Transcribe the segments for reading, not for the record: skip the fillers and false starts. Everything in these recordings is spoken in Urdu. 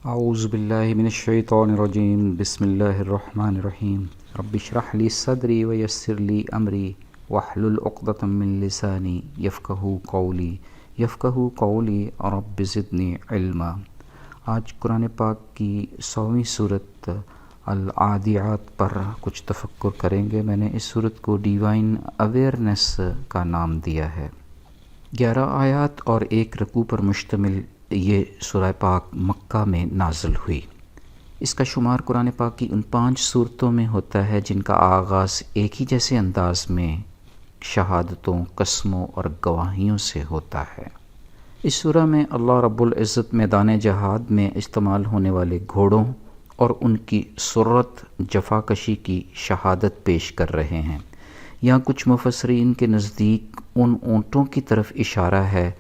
اعوذ باللہ من الشیطان الرجیم بسم اللہ الرحمن الرحیم رب اشرح لی صدری ویسر لی امری واحلل عقدۃ من لسانی یفقہوا قولی رب زدنی علما۔ آج قرآن پاک کی 100ویں سورت العادیات پر کچھ تفکر کریں گے۔ میں نے اس سورت کو ڈیوائن اویئرنیس کا نام دیا ہے۔ 11 آیات اور 1 رکوع پر مشتمل یہ سورہ پاک مکہ میں نازل ہوئی۔ اس کا شمار قرآن پاک کی ان 5 سورتوں میں ہوتا ہے جن کا آغاز ایک ہی جیسے انداز میں شہادتوں، قسموں اور گواہیوں سے ہوتا ہے۔ اس سورہ میں اللہ رب العزت میدان جہاد میں استعمال ہونے والے گھوڑوں اور ان کی سرعت جفا کشی کی شہادت پیش کر رہے ہیں۔ یہاں کچھ مفسرین کے نزدیک ان اونٹوں کی طرف اشارہ ہے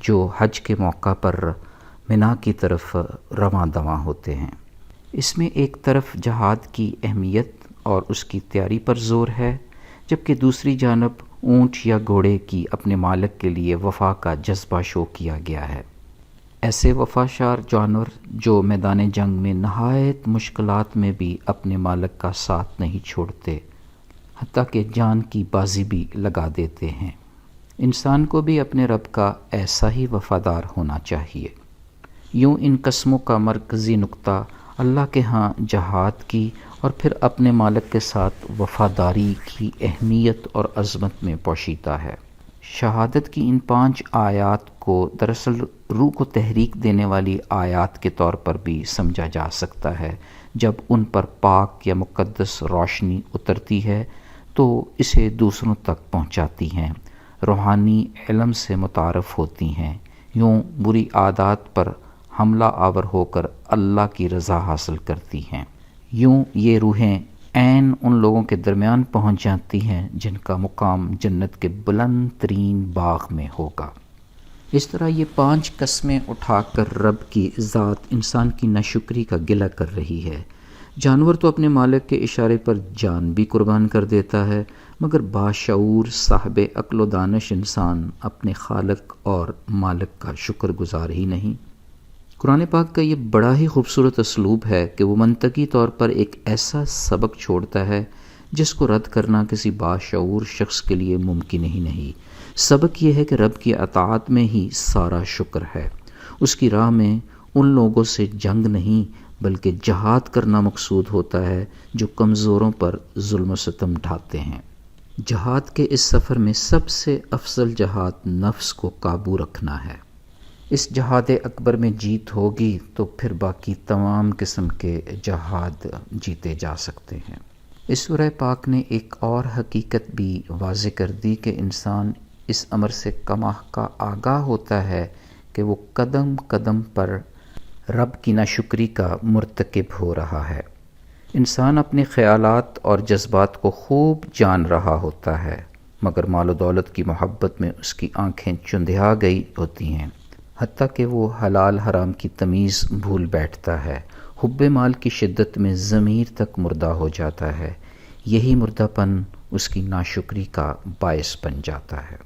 جو حج کے موقع پر منا کی طرف رواں دواں ہوتے ہیں۔ اس میں ایک طرف جہاد کی اہمیت اور اس کی تیاری پر زور ہے، جبکہ دوسری جانب اونٹ یا گھوڑے کی اپنے مالک کے لیے وفا کا جذبہ شو کیا گیا ہے۔ ایسے وفاشار جانور جو میدان جنگ میں نہایت مشکلات میں بھی اپنے مالک کا ساتھ نہیں چھوڑتے، حتیٰ کہ جان کی بازی بھی لگا دیتے ہیں۔ انسان کو بھی اپنے رب کا ایسا ہی وفادار ہونا چاہیے۔ یوں ان قسموں کا مرکزی نقطہ اللہ کے ہاں جہاد کی اور پھر اپنے مالک کے ساتھ وفاداری کی اہمیت اور عظمت میں پوشیدہ ہے۔ شہادت کی ان 5 آیات کو دراصل روح کو تحریک دینے والی آیات کے طور پر بھی سمجھا جا سکتا ہے۔ جب ان پر پاک یا مقدس روشنی اترتی ہے تو اسے دوسروں تک پہنچاتی ہیں، روحانی علم سے متعارف ہوتی ہیں، یوں بری عادات پر حملہ آور ہو کر اللہ کی رضا حاصل کرتی ہیں۔ یوں یہ روحیں عین ان لوگوں کے درمیان پہنچ جاتی ہیں جن کا مقام جنت کے بلند ترین باغ میں ہوگا۔ اس طرح یہ 5 قسمیں اٹھا کر رب کی ذات انسان کی ناشکری کا گلہ کر رہی ہے۔ جانور تو اپنے مالک کے اشارے پر جان بھی قربان کر دیتا ہے، مگر باشعور صاحب عقل و دانش انسان اپنے خالق اور مالک کا شکر گزار ہی نہیں۔ قرآن پاک کا یہ بڑا ہی خوبصورت اسلوب ہے کہ وہ منطقی طور پر ایک ایسا سبق چھوڑتا ہے جس کو رد کرنا کسی باشعور شخص کے لیے ممکن ہی نہیں۔ سبق یہ ہے کہ رب کی اطاعت میں ہی سارا شکر ہے۔ اس کی راہ میں ان لوگوں سے جنگ نہیں بلکہ جہاد کرنا مقصود ہوتا ہے جو کمزوروں پر ظلم و ستم ڈھاتے ہیں۔ جہاد کے اس سفر میں سب سے افضل جہاد نفس کو قابو رکھنا ہے۔ اس جہاد اکبر میں جیت ہوگی تو پھر باقی تمام قسم کے جہاد جیتے جا سکتے ہیں۔ اس سورہ پاک نے ایک اور حقیقت بھی واضح کر دی کہ انسان اس امر سے کماہ کا آگاہ ہوتا ہے کہ وہ قدم قدم پر رب کی ناشکری کا مرتکب ہو رہا ہے۔ انسان اپنے خیالات اور جذبات کو خوب جان رہا ہوتا ہے، مگر مال و دولت کی محبت میں اس کی آنکھیں چندھیا گئی ہوتی ہیں، حتیٰ کہ وہ حلال حرام کی تمیز بھول بیٹھتا ہے۔ حب مال کی شدت میں ضمیر تک مردہ ہو جاتا ہے۔ یہی مردہ پن اس کی ناشکری کا باعث بن جاتا ہے۔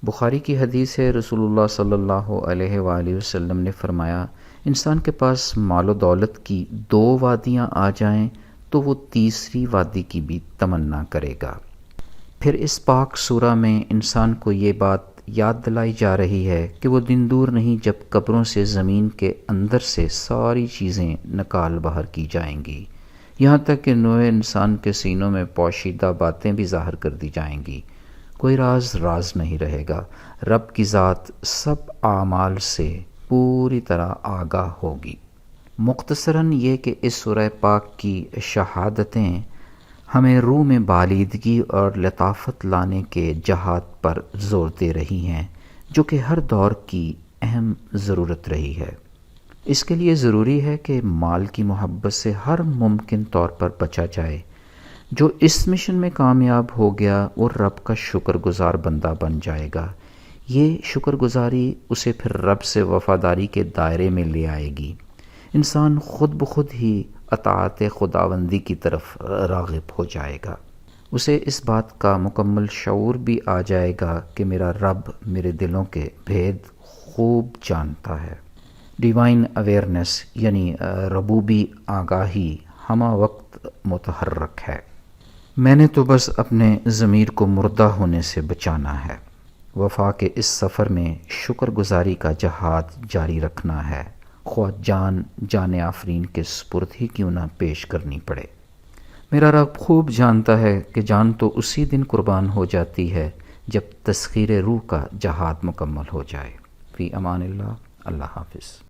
بخاری کی حدیث ہے، رسول اللہ صلی اللہ علیہ وآلہ وسلم نے فرمایا، انسان کے پاس مال و دولت کی 2 وادیاں آ جائیں تو وہ تیسری وادی کی بھی تمنا کرے گا۔ پھر اس پاک سورہ میں انسان کو یہ بات یاد دلائی جا رہی ہے کہ وہ دن دور نہیں جب قبروں سے زمین کے اندر سے ساری چیزیں نکال باہر کی جائیں گی، یہاں تک کہ نوع انسان کے سینوں میں پوشیدہ باتیں بھی ظاہر کر دی جائیں گی۔ کوئی راز نہیں رہے گا۔ رب کی ذات سب اعمال سے پوری طرح آگاہ ہوگی۔ مختصراً یہ کہ اس سورہ پاک کی شہادتیں ہمیں روح میں بالیدگی اور لطافت لانے کے جہاد پر زور دے رہی ہیں، جو کہ ہر دور کی اہم ضرورت رہی ہے۔ اس کے لیے ضروری ہے کہ مال کی محبت سے ہر ممکن طور پر بچا جائے۔ جو اس مشن میں کامیاب ہو گیا وہ رب کا شکر گزار بندہ بن جائے گا۔ یہ شکر گزاری اسے پھر رب سے وفاداری کے دائرے میں لے آئے گی۔ انسان خود بخود ہی اطاعت خداوندی کی طرف راغب ہو جائے گا۔ اسے اس بات کا مکمل شعور بھی آ جائے گا کہ میرا رب میرے دلوں کے بھید خوب جانتا ہے۔ ڈیوائن اویئرنیس یعنی ربوبی آگاہی ہمہ وقت متحرک ہے۔ میں نے تو بس اپنے ضمیر کو مردہ ہونے سے بچانا ہے۔ وفا کے اس سفر میں شکر گزاری کا جہاد جاری رکھنا ہے، خواہ جان آفرین کے سپرد ہی کیوں نہ پیش کرنی پڑے۔ میرا رب خوب جانتا ہے کہ جان تو اسی دن قربان ہو جاتی ہے جب تسخیر روح کا جہاد مکمل ہو جائے۔ فی امان اللہ، اللہ حافظ۔